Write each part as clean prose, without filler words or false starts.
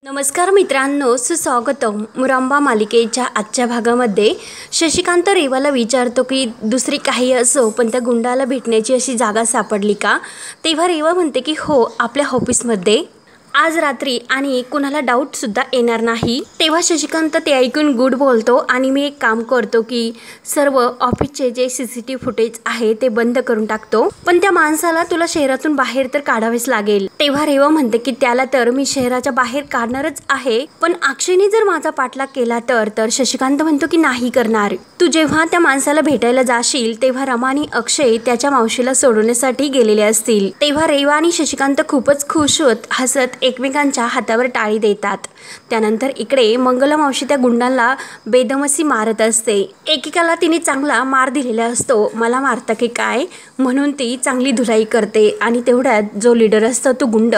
नमस्कार मित्रांनो, सुस्वागतम. मुरांबा मालिकेच्या आजच्या भागामध्ये शशिकांत रेवाला विचारतो की दुसरी काही असो पण त्या गुंडाला भेटण्याची अशी जागा सापडली का. तेव्हा रेवा म्हणते की हो, आपल्या ऑफिसमध्ये आज रात्री आणि कुणाला डाऊटसुद्धा येणार नाही. तेव्हा शशिकांत ते ऐकून गुड बोलतो आणि मी एक काम करतो की सर्व ऑफिसचे जे CCTV फुटेज आहे ते बंद करून टाकतो, पण त्या माणसाला तुला शहरातून बाहेर तर काढावेच लागेल. तेव्हा रेवा म्हणते की त्याला तर मी शहराच्या बाहेर काढणारच आहे, पण अक्षयने जर माझा पाठलाग केला तर शशिकांत म्हणतो की नाही करणार. तू जेव्हा त्या माणसाला भेटायला जाशील तेव्हा रमा आणि अक्षय त्याच्या मावशीला सोडवण्यासाठी गेलेले असतील. तेव्हा रेवा आणि शशिकांत खूपच खुश होत हसत एकमेकांच्या हातावर टाळी देतात. त्यानंतर इकडे मंगला मावशी त्या गुंडांना बेदमसी मारत असते. एकेकाला तिने चांगला मार दिलेला असतो. मला मारता की काय म्हणून ती चांगली धुलाई करते आणि तेवढ्यात जो लीडर असतो तो गुंड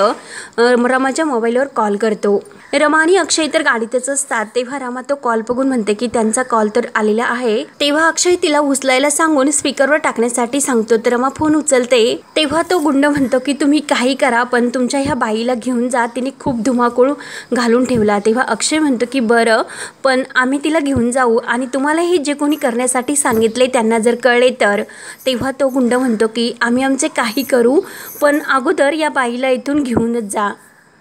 रमाच्या मोबाईलवर कॉल करतो. रमा आणि अक्षय तर गाडीतच असतात. तेव्हा रमा तो कॉल बघून म्हणते की त्यांचा कॉल तर आलेला आहे. तेव्हा अक्षय तिला उचलायला सांगून स्पीकरवर टाकण्यासाठी सांगतो, तर रमा फोन उचलते. तेव्हा तो गुंड म्हणतो की तुम्ही काही करा पण तुमच्या ह्या बाईला घेऊन जा, तिने खूप धुमाकूळ घालून ठेवला. तेव्हा अक्षय म्हणतो की बरं, पण आम्ही तिला घेऊन जाऊ आणि तुम्हाला हे जे कोणी करण्यासाठी सांगितले त्यांना जर कळले तर. तेव्हा तो गुंड म्हणतो की आम्ही आमचे काही करू, पण अगोदर या बाईला इथून घेऊनच जा.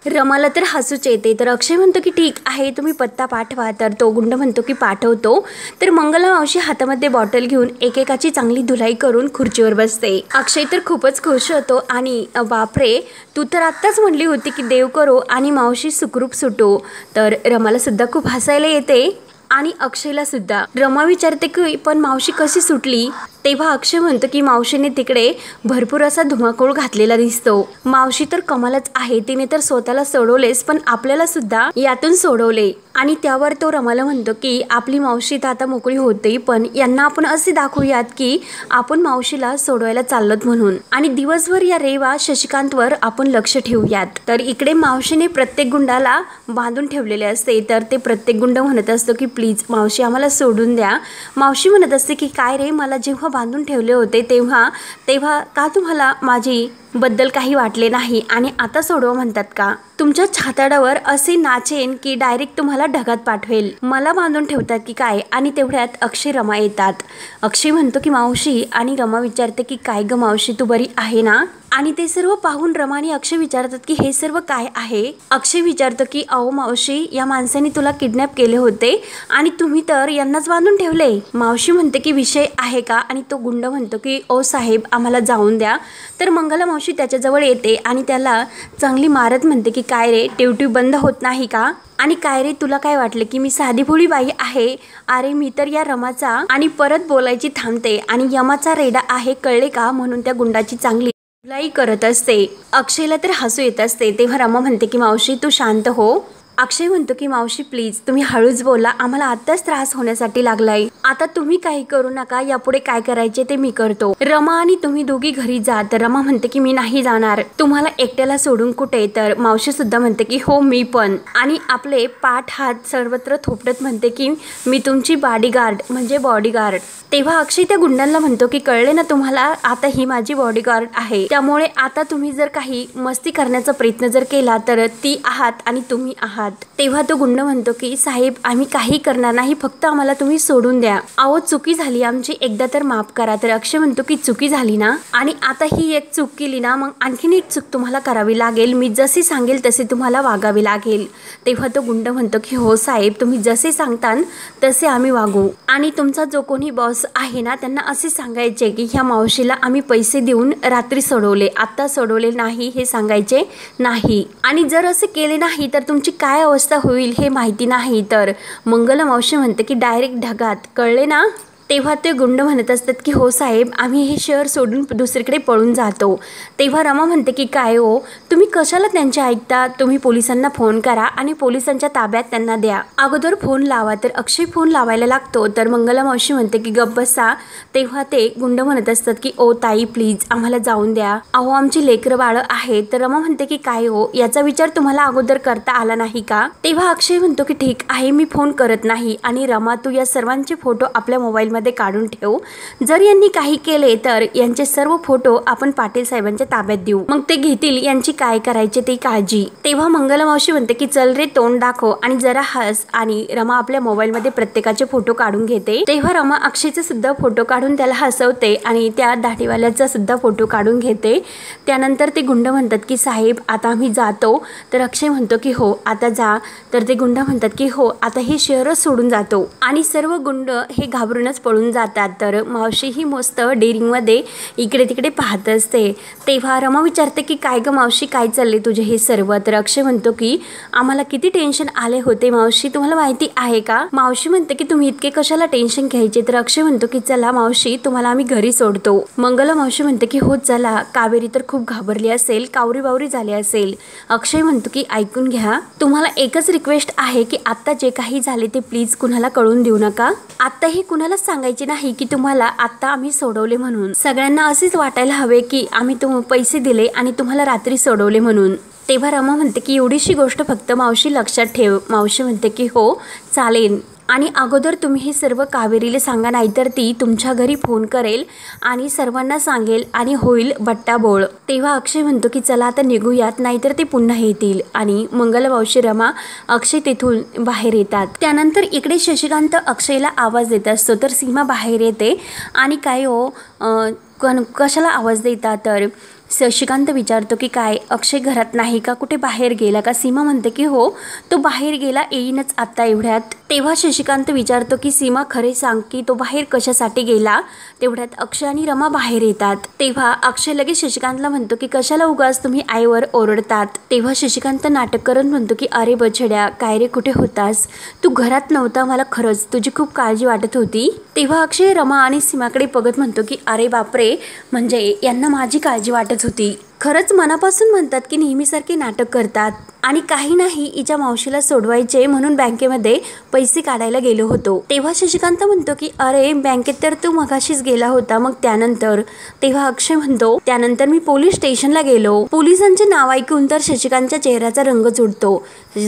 रमाला तर हसूच येते. तर अक्षय म्हणतो की ठीक आहे, तुम्ही पत्ता पाठवा. तर तो गुंड म्हणतो की पाठवतो. तर मंगला मावशी हातामध्ये बॉटल घेऊन एकेकाची चांगली धुलाई करून खुर्चीवर बसते. अक्षय तर खूपच खुश होतो आणि बापरे, तू तर आत्ताच म्हणली होती की देव करो आणि मावशी सुखरूप सुटो. तर रमाला सुद्धा खूप हसायला येते आणि अक्षयला सुद्धा. रमा विचारते की पण मावशी कशी सुटली. तेव्हा अक्षय म्हणतो की मावशीने तिकडे भरपूर असा धुमाकूळ घातलेला दिसतो. मावशी तर कमालच आहे, तिने तर स्वतःला सोडवलेच पण आपल्याला सुद्धा यातून सोडवले. आणि त्यावर तो रमाला म्हणतो की आपली मावशी तर आता मोकळी होते, पण यांना आपण असे दाखवूयात की आपण मावशीला सोडवायला चाललोत म्हणून, आणि दिवसभर या रेवा शशिकांतवर आपण लक्ष ठेवूयात. तर इकडे मावशीने प्रत्येक गुंडाला बांधून ठेवलेले असते. तर ते प्रत्येक गुंड म्हणत असतो की प्लीज मावशी आम्हाला सोडून द्या. मावशी म्हणत असते की काय रे, मला जेव्हा बांधून ठेवले होते तेव्हा का तुम्हाला माझी बद्दल काही वाटले नाही आणि आता सोडवा म्हणतात का. तुमच्या छाताडावर असे नाचेन की डायरेक्ट तुम्हाला ढगात पाठवेल. मला बांधून ठेवतात की काय. आणि तेवढ्यात अक्षय रमा येतात. अक्षय म्हणतो की मावशी, आणि रमा विचारते की काय ग मावशी, तू बरी आहे ना. आणि ते सर्व पाहून रमा आणि अक्षय विचारतात की हे सर्व काय आहे. अक्षय विचारतो की अहो मावशी, या माणसाने तुला किडनॅप केले होते आणि तुम्ही तर यांनाच बांधून ठेवले. मावशी म्हणते की विषय आहे का. आणि तो गुंड म्हणतो की ओ साहेब आम्हाला जाऊन द्या. तर मंगला मावशी त्याच्याजवळ येते आणि त्याला चांगली मारत म्हणते की काय रे, टिवटिव बंद होत नाही का. आणि काय रे, तुला काय वाटलं की मी साधी भोळी बाई आहे. अरे मी तर या रमाचा, आणि परत बोलायची थांबते, आणि यमाचा रेडा आहे कळले का, म्हणून त्या गुंडाची चांगली धुलाई करत असते. अक्षयला तर हसू येत असते. तेव्हा रमा म्हणते की मावशी तू शांत हो. अक्षय म्हणतो की मावशी प्लीज तुम्ही हळूच बोला, आम्हाला आत्ताच त्रास होण्यासाठी लागलाय. आता तुम्ही काही करू नका, यापुढे काय करायचे ते मी करतो. रमा आणि तुम्ही दोघी घरी जा. तर रमा म्हणते की मी नाही जाणार, तुम्हाला एकट्याला सोडून कुठे. तर मावशी सुद्धा म्हणते की हो मी पण, आणि आपले पाठ हात सर्वत्र थोपटत म्हणते की मी तुमची बॉडीगार्ड म्हणजे बॉडीगार्ड. तेव्हा अक्षय त्या गुंडांना म्हणतो की कळले ना तुम्हाला, आता ही माझी बॉडीगार्ड आहे, त्यामुळे आता तुम्ही जर काही मस्ती करण्याचा प्रयत्न जर केला तर ती आहात आणि तुम्ही आहात. तेव्हा तो गुंड म्हणतो की साहेब आम्ही काही करणार नाही, फक्त आम्हाला तुम्ही सोडून द्या. अहो चुकी झाली आमची, एकदा तर माफ करा. तर अक्षय म्हणतो की चुकी झाली ना, आणि आता ही एक चूक केली ना, मग आणखीन एक चूक तुम्हाला करावी लागेल. मी जसे सांगेल तसे तुम्हाला वागावे लागेल. तेव्हा तो गुंड म्हणतो की हो साहेब, तुम्ही जसे सांगता तसे आम्ही वागू. आणि तुमचा जो कोणी बॉस आहे ना, त्यांना असे सांगायचे की ह्या मावशीला आम्ही पैसे देऊन रात्री सोडवले, आता सोडवले नाही हे सांगायचे नाही. आणि जर असे केले नाही तर तुमची काय अवस्था होईल हे माहिती नाही. तर मंगला मावशी म्हणते की डायरेक्ट ढगात, कळले ना. तेव्हा ते गुंड म्हणत असतात की हो साहेब, आम्ही हे शहर सोडून दुसरीकडे पळून जातो. तेव्हा रमा म्हणते की काय हो, तुम्ही कशाला त्यांचे ऐकता, तुम्ही पोलिसांना फोन करा आणि पोलिसांच्या ताब्यात त्यांना द्या. अगोदर फोन लावा. तर अक्षय फोन लावायला लागतो. तर मंगला मावशी म्हणते की गप्प बसा. तेव्हा ते गुंड म्हणत असतात की ओ ताई प्लीज आम्हाला जाऊन द्या, अहो आमची लेकरं बाळ आहेत. तर रमा म्हणते की काय हो, याचा विचार तुम्हाला अगोदर करता आला नाही का. तेव्हा अक्षय म्हणतो की ठीक आहे, मी फोन करत नाही. आणि रमा तू या सर्वांचे फोटो आपल्या मोबाईलमध्ये मध्ये काढून ठेव. जर यांनी काही केले तर यांचे सर्व फोटो आपण पाटील साहेबांच्या ताब्यात देऊ, मग ते घेतील यांची काय करायची ती काळजी. तेव्हा मंगला मावशी म्हणते की चल रे तोंड दाखव आणि जरा हस. आणि रमा आपल्या मोबाईल मध्ये प्रत्येकाचे फोटो काढून घेते. तेव्हा रमा अक्षयचे सुद्धा फोटो काढून त्याला हसवते आणि त्या दाढीवाल्याचा सुद्धा फोटो काढून घेते. त्यानंतर ते गुंड म्हणतात की साहेब आता आम्ही जातो. तर अक्षय म्हणतो की हो आता जा. तर ते गुंड म्हणतात की हो आता हे शहरच सोडून जातो. आणि सर्व गुंड हे घाबरूनच पळून जातात. तर मावशी ही मस्त डेअरिंग मध्ये इकडे तिकडे पाहत असते. तेव्हा रमा विचारते की काय ग मावशी काय चालले तुझे हे सर्व. तर अक्षय म्हणतो की आम्हाला किती टेन्शन आले होते मावशी, तुम्हाला माहिती आहे का. मावशी म्हणते की तुम्ही इतके कशाला टेन्शन घ्यायचे. तर अक्षय म्हणतो की चला मावशी तुम्हाला आम्ही घरी सोडतो. मंगला मावशी म्हणते की हो चला. कावेरी तर खूप घाबरली असेल, कावरी बावरी झाली असेल. अक्षय म्हणतो की ऐकून घ्या, तुम्हाला एकच रिक्वेस्ट आहे की आता जे काही झाले ते प्लीज कुणाला कळून देऊ नका. आता हे कुणालाच सांगायचे नाही की तुम्हाला आता आम्ही सोडवले म्हणून. सगळ्यांना असेच वाटायला हवे की आम्ही पैसे दिले आणि तुम्हाला रात्री सोडवले म्हणून. तेव्हा रमा म्हणते की एवढीशी गोष्ट फक्त मावशी लक्षात ठेव. मावशी म्हणते की हो चालेल. आणि अगोदर तुम्ही हे सर्व कावेरीला सांगा, नाहीतर ती तुमच्या घरी फोन करेल आणि सर्वांना सांगेल आणि होईल बट्टाबोळ. तेव्हा अक्षय म्हणतो की चला आता निघूयात, नाहीतर ते पुन्हा येतील. आणि मंगला मावशी रमा अक्षय तिथून बाहेर येतात. त्यानंतर इकडे शशिकांत अक्षयला आवाज देत असतो. तर सीमा बाहेर येते आणि काय हो कशाला आवाज देता. तर शशिकांत विचारतो की काय अक्षय घरात नाही का, कुठे बाहेर गेला का. सीमा म्हणते की हो तो बाहेर गेला, येईनच आता एवढ्यात. तेव्हा शशिकांत विचारतो की सीमा खरे सांग की तो बाहेर कशासाठी गेला. तेवढ्यात अक्षय आणि रमा बाहेर येतात. तेव्हा अक्षय लगेच शशिकांतला म्हणतो की कशाला उगाच तुम्ही आईवर ओरडतात. तेव्हा शशिकांत नाटक करत म्हणतो की अरे बछड्या काय रे कुठे होतास, तू घरात नव्हता, मला खरंच तुझी खूप काळजी वाटत होती. तेव्हा अक्षय रमा आणि सीमाकडे बघत म्हणतो की अरे बापरे, म्हणजे यांना माझी काळजी वाटत होती. खरंच मनापासून म्हणतात की नेहमीसारखे नाटक करतात. आणि काही नाही हिच्या मावशीला सोडवायचे म्हणून बँकेमध्ये पैसे काढायला गेलो होतो. तेव्हा शशिकांत म्हणतो की अरे बँकेत तर तू मगाशीच गेला होता, मग त्यानंतर. तेव्हा अक्षय म्हणतो त्यानंतर मी पोलीस स्टेशनला गेलो. पोलिसांचे नाव ऐकून तर शशिकांतच्या चेहऱ्याचा रंग उडतो.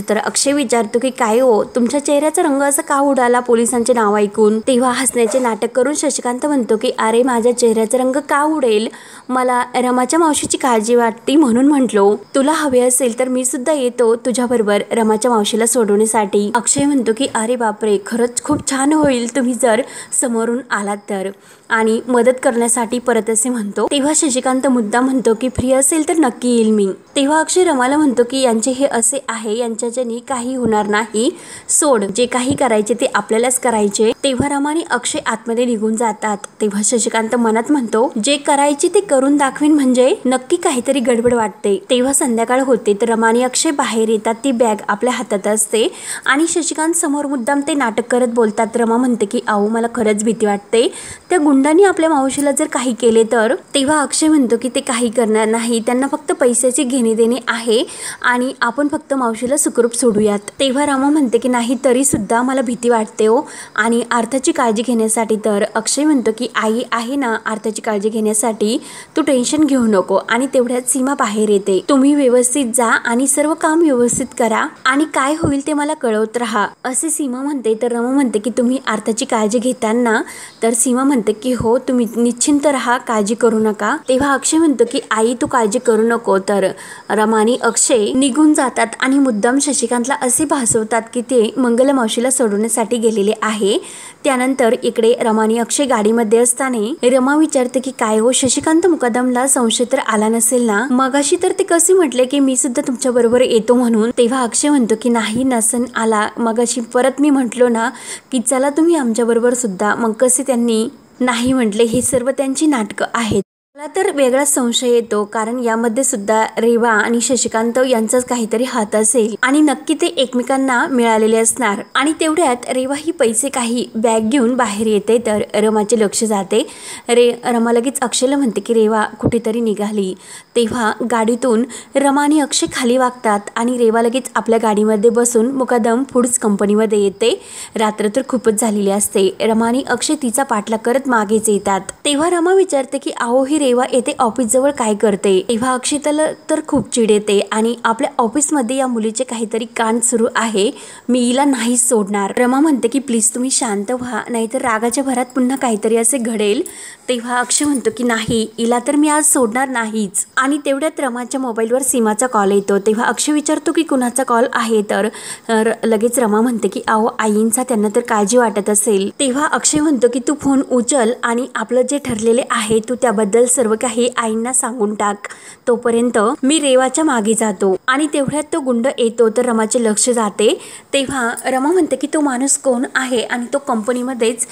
तर अक्षय विचारतो की काय हो तुमच्या चेहऱ्याचा रंग असा का उडाला पोलिसांचे नाव ऐकून. तेव्हा हसण्याचे नाटक करून शशिकांत म्हणतो की अरे माझ्या चेहऱ्याचा रंग का उडेल, मला रमाच्या मावशीची काळजी वाटते म्हणून म्हटलो. तुला हवे असेल तर मी सुद्धा येतो तुझ्याबरोबर रमाच्या मावशीला सोडवण्यासाठी. अक्षय म्हणतो की अरे बापरे, खरंच खूप छान होईल तुम्ही जर समोरून आलात तर, आणि मदत करण्यासाठी परत असे म्हणतो. तेव्हा शशिकांत मुद्दा म्हणतो की फ्री असेल तर नक्की येईल मी. तेव्हा अक्षय रमाला म्हणतो की यांचे हे असे आहे, यांच्याच्याने काही होणार नाही, सोड, जे काही करायचे ते आपल्यालाच करायचे. तेव्हा रमा आणि अक्षय आतमध्ये निघून जातात. तेव्हा शशिकांत मनात म्हणतो जे करायचे ते करून दाखवीन, म्हणजे नक्की काहीतरी गडबड वाटते. तेव्हा संध्याकाळ होते तर रमा आणि अक्षय बाहेर येतात. ती बॅग आपल्या हातात असते आणि शशिकांत समोर मुद्दाम ते नाटक करत बोलतात. रमा म्हणते की आऊ मला खरंच भीती वाटते, त्या गुंडांनी आपल्या मावशीला जर काही केले तर. तेव्हा अक्षय म्हणतो की ते काही करणार नाही, त्यांना फक्त पैशाची घेणे देणे आहे आणि आपण फक्त मावशीला सुखरूप सोडूयात. तेव्हा रमा म्हणते की नाही तरी सुद्धा मला भीती वाटते हो, आणि अर्थाची काळजी घेण्यासाठी. तर अक्षय म्हणतो की आई आहे ना अर्थाची काळजी घेण्यासाठी, तू टेन्शन घेऊ नको. आणि तेवढ्यात सीमा बाहेर येते. तुम्ही व्यवस्थित जा आणि सर्व काम व्यवस्थित करा आणि काय होईल ते मला कळवत राहा असे सीमा म्हणते. तर रमा म्हणते की तुम्ही अर्थाची काळजी घेताना. तर सीमा म्हणते की हो तुम्ही निश्चिंत राहा, काळजी करू नका. तेव्हा अक्षय म्हणतो की आई तू काळजी करू नको. तर रमा आणि अक्षय निघून जातात आणि मुद्दाम शशिकांतला असे भासवतात की ते मंगला मावशीला सोडवण्यासाठी गेलेले आहे. त्यानंतर इकडे रमा आणि अक्षय गाडीमध्ये असताना रमा विचारते की काय हो शशिकांत मुकदमला संशय तर आला नसेल ना, मगाशी तर ते कसे म्हटले की मी सुद्धा तुमच्या बरोबर येतो म्हणून. तेव्हा अक्षय म्हणतो की नाही नसन आला, मगाशी परत मी म्हटलो ना की चला तुम्ही आमच्या बरोबर सुद्धा, मग कसे त्यांनी नाही म्हटले. हे सर्व त्यांची नाटकं आहेत. मला तर वेगळा संशय येतो, कारण यामध्ये सुद्धा रेवा आणि शशिकांत यांचाच काहीतरी हात असेल आणि नक्की ते एकमेकांना मिळालेले असणार. आणि तेवढ्यात रेवा ही पैसे काही बॅग घेऊन बाहेर येते. तर रमाचे लक्ष जाते. रमा लगेच अक्षयला म्हणते की रेवा कुठेतरी निघाली. तेव्हा गाडीतून रमा आणि अक्षय खाली वागतात आणि रेवा लगेच आपल्या गाडीमध्ये बसून मुकादम फूड्स कंपनीमध्ये येते. रात्र तर खूपच झालेली असते. रमा आणि अक्षय तिचा पाठलाग करत मागेच येतात. तेव्हा रमा विचारते की आहो ही रेवा येथे ऑफिस जवळ काय करते। तेव्हा अक्षिताला तर खूप चिड येते आणि आपल्या ऑफिसमध्ये या मुलीचे काहीतरी कांड सुरू आहे, मी हिला नाही सोडणार। रमा म्हणते की प्लीज तुम्ही शांत व्हा, नाहीतर रागाच्या भरात पुन्हा काहीतरी असे घडेल। तेव्हा अक्षय म्हणतो की नाही, हिला तर मी आज सोडणार नाहीच। आणि तेवढ्यात रमाच्या मोबाईलवर सीमाचा कॉल येतो। तेव्हा अक्षय विचारतो की कुणाचा कॉल आहे, तर लगेच रमा म्हणते की अहो आईंचा, त्यांना तर काळजी वाटत असेल। तेव्हा अक्षय म्हणतो की तू फोन उचल आणि आपलं जे ठरलेले आहे तू त्याबद्दल सर्व काही आईंना सांगून टाक, तोपर्यंत मी रेवाच्या मागे जातो। आणि तेवढ्यात तो गुंड येतो तर रमाचे लक्ष जाते। तेव्हा रमा म्हणते की तो माणूस कोण आहे आणि तो कंपनीमध्येच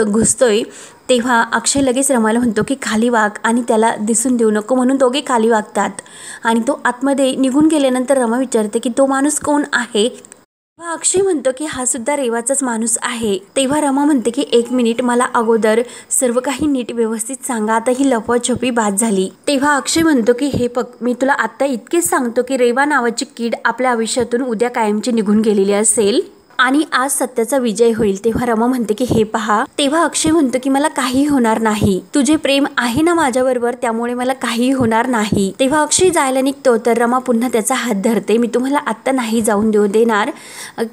घुसतोय। तेव्हा अक्षय लगेच रमाला म्हणतो की खाली वाग आणि त्याला दिसून देऊ नको, म्हणून दोघे खाली वागतात। आणि तो आतमध्ये निघून गेल्यानंतर रमा विचारते की तो माणूस कोण आहे। तेव्हा अक्षय म्हणतो की हा सुद्धा रेवाचाच माणूस आहे। तेव्हा रमा म्हणते की एक मिनिट, मला अगोदर सर्व काही नीट व्यवस्थित सांगा, आता ही लपवाछपी बाद झाली। तेव्हा अक्षय म्हणतो की हे बघ, मी तुला आता इतकेच सांगतो की रेवा नावाची कीड आपल्या आयुष्यातून उद्या कायमची निघून गेलेली असेल आणि आज सत्याचा विजय होईल। तेव्हा रमा म्हणते की हे पहा। तेव्हा अक्षय म्हणतो की मला काही होणार नाही, तुझे प्रेम आहे ना माझ्याबरोबर, त्यामुळे मला काही होणार नाही। तेव्हा अक्षय जायला निघतो तर रमा पुन्हा त्याचा हात धरते, मी तुम्हाला आत्ता नाही जाऊन देऊ देणार,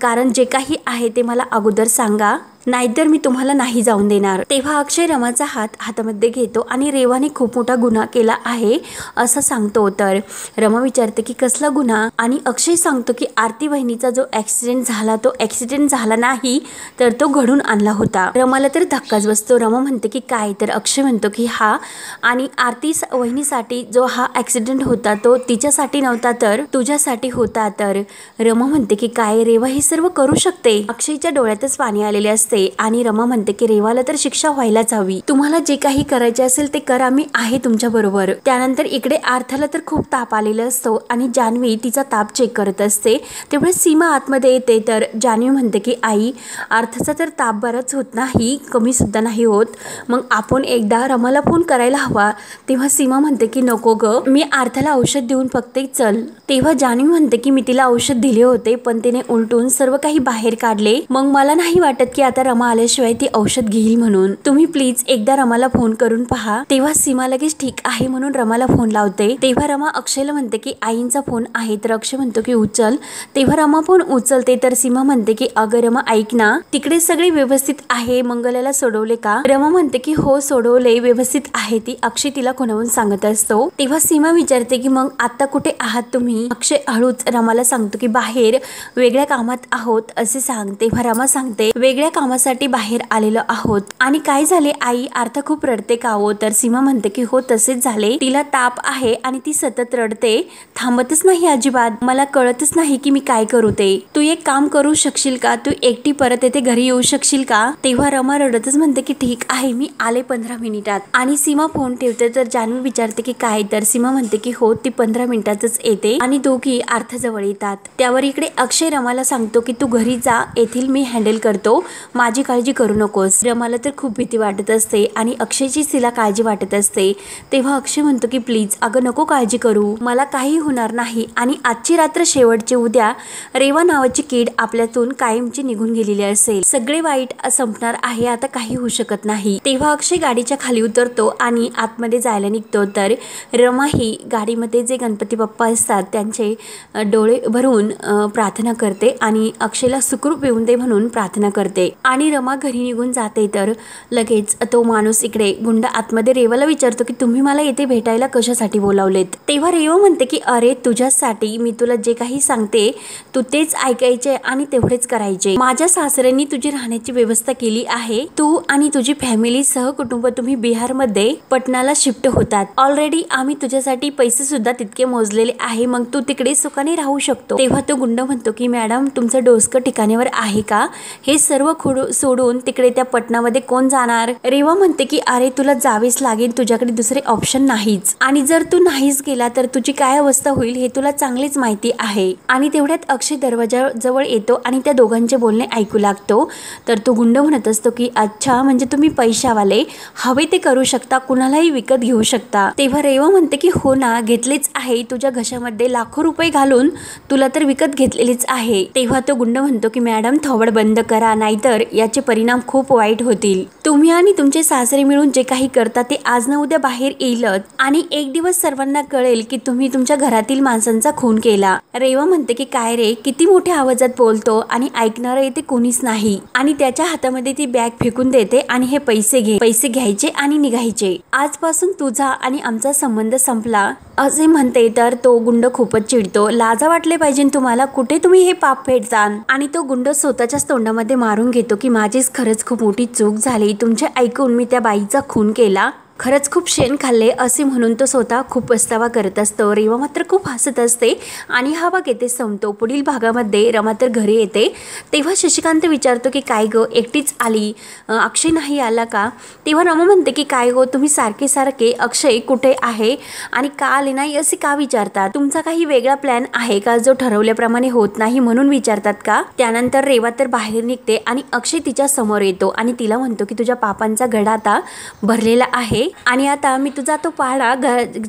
कारण जे काही आहे ते मला अगोदर सांगा, नाहीतर मी तुम्हाला नाही जाऊन देणार। तेव्हा अक्षय रमाचा हात हातामध्ये घेतो आणि रेवाने खूप मोठा गुन्हा केला आहे असं सांगतो। तर रमा विचारते की कसला गुन्हा, आणि अक्षय सांगतो की आरती बहिणीचा जो ऍक्सिडेंट झाला तो ऍक्सिडेंट झाला नाही, तर तो घडून आणला होता। रमाला तर धक्काच बसतो। रमा म्हणते की काय, तर अक्षय म्हणतो की हा, आणि आरती वहिनीसाठी जो हा ऍक्सिडेंट होता तो तिच्यासाठी नव्हता तर तुझ्यासाठी होता। तर रमा म्हणते की काय, रेवा हे सर्व करू शकते। अक्षयच्या डोळ्यातच पाणी आलेले असते आणि रमा म्हणते की रेवाला तर शिक्षा व्हायलाच हवी, तुम्हाला जे काही करायचे असेल ते करा, मी आहे तुमच्या बरोबर। त्यानंतर इकडे आर्थाला तर खूप ताप आलेला असतो आणि जान्हवी तिचा ताप चेक करत असते। तेवढे सीमा आतमध्ये येते तर जान्हवी म्हणते की आई, आर्थाचा तर ताप बराच होत नाही, कमी सुद्धा नाही होत, मग आपण एकदा रमाला फोन करायला हवा। तेव्हा सीमा म्हणते की नको ग, मी आर्थाला औषध देऊन फक्त चल। तेव्हा जान्हवी म्हणते की मी तिला औषध दिले होते पण तिने उलटून सर्व काही बाहेर काढले, मग मला नाही वाटत की आता रमा आल्याशिवाय ती औषध घेईल, म्हणून तुम्ही प्लीज एकदा रमाला फोन करून पहा। तेव्हा सीमा लगेच ठीक आहे म्हणून रमाला फोन लावते। तेव्हा रमा अक्षयला म्हणते की आईंचा फोन आहे, तर अक्षय म्हणतो की उचल। तेव्हा रमा फोन उचलते तर सीमा म्हणते की अगं रमा ऐक ना, तिकडे सगळे व्यवस्थित आहे, मंगलाला सोडवले का। रमा म्हणते की हो सोडवले, व्यवस्थित आहे ती, अक्षय तिला खुणावून सांगत असतो। तेव्हा सीमा विचारते की मग आता कुठे आहात तुम्ही। अक्षय हळूच रमाला सांगतो की बाहेर वेगळ्या कामात आहोत असे सांग। तेव्हा रमा सांगते वेगळ्या कामासाठी बाहेर आलेलो आहोत। आणि काय झाले आई, आर्था खूप रडते का हो। तर सीमा म्हणते की हो तसेच झाले, तिला ताप आहे आणि ती सतत रडते, थांबतच नाही अजिबात, मला कळतच नाही की मी काय करू ते, तू एक काम करू शकशील का, तू एकटी परत येथे घरी येऊ शकशील का। तेव्हा रमा रडतच म्हणते की ठीक आहे, मी आले 15 मिनिटात। आणि सीमा फोन ठेवते तर जान्हवी विचारते की काय, तर सीमा म्हणते की हो ती 15 मिनिटातच येते आणि दोघी आर्थाजवळ येतात। त्यावर इकडे अक्षय रमाला सांगतो की तू घरी जा, येथील मी हँडल करतो, माझी काळजी करू नकोस। रमाला तर खूप भीती वाटत असते आणि अक्षयची तिला काळजी वाटत असते। तेव्हा अक्षय म्हणतो की प्लीज अगं नको काळजी करू, मला काही होणार नाही आणि आजची रात्र शेवटची, उद्या रेवा नावाची कीड आपल्यातून कायमची निघून गेलेली असेल, सगळे वाईट संपणार आहे, आता काही होऊ शकत नाही। तेव्हा अक्षय गाडीच्या खाली उतरतो आणि आतमध्ये जायला निघतो तर रमा ही गाडीमध्ये जे गणपती बाप्पा असतात त्यांचे डोळे भरून प्रार्थना करते आणि अक्षयला सुखरूप येऊन दे म्हणून प्रार्थना करते। आणि रमा घरी निघून जाते तर लगेच तो माणूस इकडे गुंड आतमध्ये रेवाला विचारतो की तुम्ही मला येथे भेटायला कशासाठी बोलावलेत। तेव्हा रेवा म्हणते की अरे तुझ्यासाठी, मी तुला जे काही सांगते तू तेच ऐकायचे आणि तेवढेच करायचे। माझ्या सासऱ्यांनी तुझी राहण्याची व्यवस्था केली आहे, तू आणि तुझी फॅमिली सहकुटुंब तुम्ही बिहारमध्ये पटनाला शिफ्ट होतात। ऑलरेडी आम्ही तुझ्यासाठी पैसे सुद्धा तितके मोजलेले आहे, मग तू तिकडे सुखाने राहू शकतो। तेव्हा तो गुंड म्हणतो की मॅडम तुमचं डोसकं ठिकाणीवर आहे का, हे सर्व सोडून तिकडे त्या पटनामध्ये कोण जाणार। रेवा म्हणते की अरे तुला जावेच लागेल, तुझ्याकडे दुसरे ऑप्शन नाहीच, आणि जर तू नाहीच गेला तर तुझी काय अवस्था होईल हे तुला चांगलीच माहिती आहे। आणि तेवढ्यात अक्षय दरवाजाजवळ येतो आणि त्या दोघांचे बोलणे ऐकू लागतो। तर तो गुंड म्हणत असतो की अच्छा, म्हणजे तुम्ही पैशावाले, हवे ते करू शकता, कुणालाही विकत घेऊ शकता। तेव्हा रेवा म्हणते की हो ना, घेतलेच आहे, तुझ्या घशामध्ये लाखो रुपये घालून तुला तर विकत घेतलेलेच आहे। तेव्हा तो गुंड म्हणतो की मॅडम थोबड बंद करा, नाहीतर याचे परिणाम खूप वाईट होतील, तुम्ही आणि तुमचे सासरे मिळून जे काही करता ते आज ना उद्या बाहेर येईलच आणि एक दिवस सर्वांना कळेल की तुम्ही तुमच्या घरातील माणसांचा खून केला। रेवा म्हणते की काय रे, किती मोठ्या आवाजात बोलतो आणि ऐकणारं इथे कोणीच नाही आणि त्याच्या हातामध्ये ती बॅग फेकून देते आणि हे पैसे घे, पैसे घ्यायचे आणि निघायचे, आजपासून तुझा आणि आमचा संबंध संपला असे म्हणते तर तो गुंड खूपच चिडतो। लाजा वाटले पाहिजे तुम्हाला, कुठे तुम्ही हे पाप फेडतान। आणि तो गुंड स्वतःच्याच तोंडामध्ये मारून घेतो की माझीच खरंच खूप मोठी चूक झाली, तुमचे ऐकून मी त्या बाईचा खून केला, खरंच खूप शेण खाल्ले असे म्हणून तो स्वतः खूप पस्तावा करत असतो। रेवा मात्र खूप हसत असते आणि हा भाग येथे संपतो। पुढील भागामध्ये रमा तर घरी येते तेव्हा शशिकांत विचारतो की काय गो एकटीच आली, अक्षय नाही आला का? तेव्हा रमा म्हणते की काय गो तुम्ही सारखे सारखे अक्षय कुठे आहे आणि का आले नाही असे का विचारतात, तुमचा काही वेगळा प्लॅन आहे का जो ठरवल्याप्रमाणे होत नाही म्हणून विचारतात का? त्यानंतर रेवा तर बाहेर निघते आणि अक्षय तिच्या समोर येतो आणि तिला म्हणतो की तुझ्या पापांचा घडा आता भरलेला आहे आणि आता मी तुझा तो पहाडा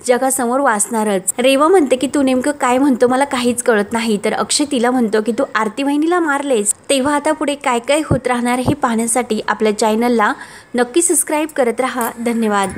जगासमोर वाचणारच। रेवा म्हणते की तू नेमकं काय म्हणतो मला काहीच कळत नाही। तर अक्षय तिला म्हणतो की तू आरती वहिनीला मारलेस। तेव्हा आता पुढे काय काय होत राहणार हे पाहण्यासाठी आपल्या चॅनलला नक्की सबस्क्राईब करत राहा। धन्यवाद।